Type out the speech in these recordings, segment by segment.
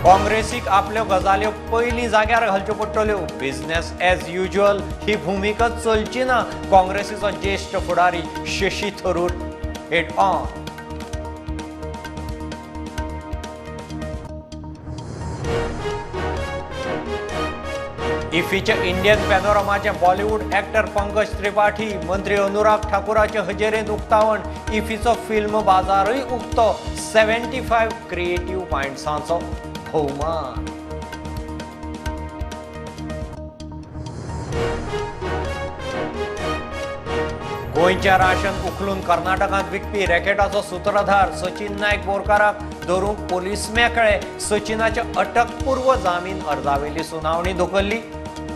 काँग्रेसीक आपल्यो गजाल्यो पयलीं जाग्यार घालच्यो पडटल्यो. बिझनेस एज युज्युअल ही भुमिकाच चलची ना. काँग्रेसीचो ज्येष्ठ फुडारी शशी थरूर हेड ऑन. इफ्फीचे इंडियन पॅनोरमाचे बॉलिवूड ॲक्टर पंकज त्रिपाठी, मंत्री अनुराग ठाकुराचे हजेरेंत उक्तावण. इफ्फीचो फिल्म बाजारूय उक्तो. 75 क्रिएटिव्ह मायंड्सांचो भोवमान. गोंयचें राशन उखलून कर्नाटकांत विकपी रॅकेटाचो सूत्रधार सचिन नायक बोरकाराक धरूंक पोलीस मेकळे. सचिनाच्या अटकपूर्व जामीन अर्जावेली सुनावणी धुकल्ली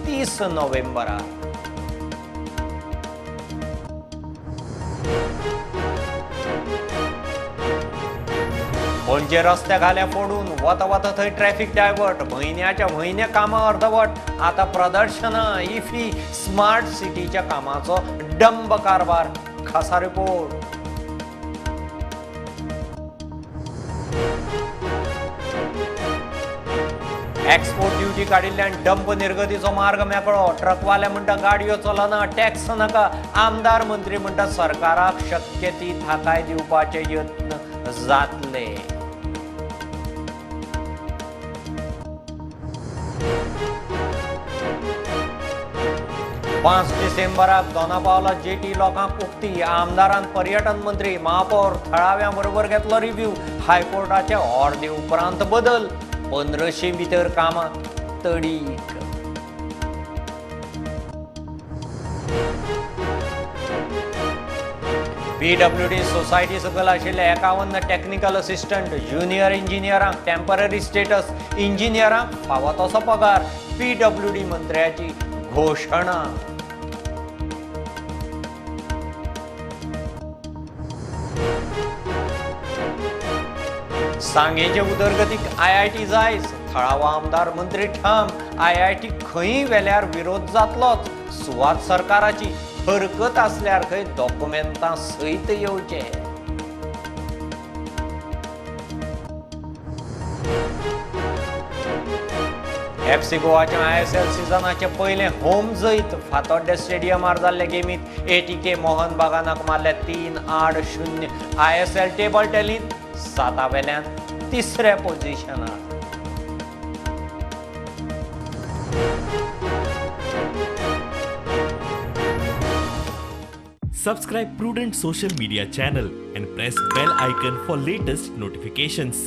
30 नोव्हेंबराक. पणजे रस्ते घाले फोडून वता वता थंय ट्रॅफिक डायवर्ट. म्हयन्याच्या म्हयने कामां अर्धवट. आतां प्रदर्शनां. इफ्फी स्मार्ट सिटीच्या कामाचो डंब कारभार. खासा रिपोर्ट. एक्सपोर्ट ड्युटी काडिल्ल्यान डंप निर्गतीचो मार्ग मेकळो. ट्रकवाले म्हणटा गाडयो चलना, टॅक्स नाका. आमदार मंत्री म्हणटा सरकाराक शक्य ती थाकाय दिवपाचे यत्न जातले. 5 डिसेंबराक दोनापावला जेटी लोकांक उक्ती. आमदारान पर्यटन मंत्री महापौर थळाव्यां बरोबर घेतलो रिव्ह्यू. हायकोर्टाचे ऑर्डे उपरांत बदल. 1500 भितर कामां तडीक. PWD सोसायटी सकल आशिल्ले 51 टेक्निकल असिस्टंट, ज्युनियर इंजिनियरांक टेम्पररी स्टेटस, इंजिनियरांक फावो तसो पगार. PWD मंत्र्याची घोषणा. सांगेचे उदरगतीक IIT जायच. थळावो आमदार मंत्री ठाम. IIT खंय वेल्यार विरोध जातलोच. सुवात सरकाराची. हरकत आसल्यार खंय डॉक्युमेंटां सयत येवचे. FC गोवाच्या ISL सिजनाचे पयले होम जैत. फातोड्डे स्टेडियमार जाल्ले गेमीत ATK मोहन बागानाक मारले 3-8-0. ISL टेबल टेनींत 7 वेल्यान 3ऱ्या पोझिशनार. Subscribe Prudent social media channel and press bell icon for latest notifications.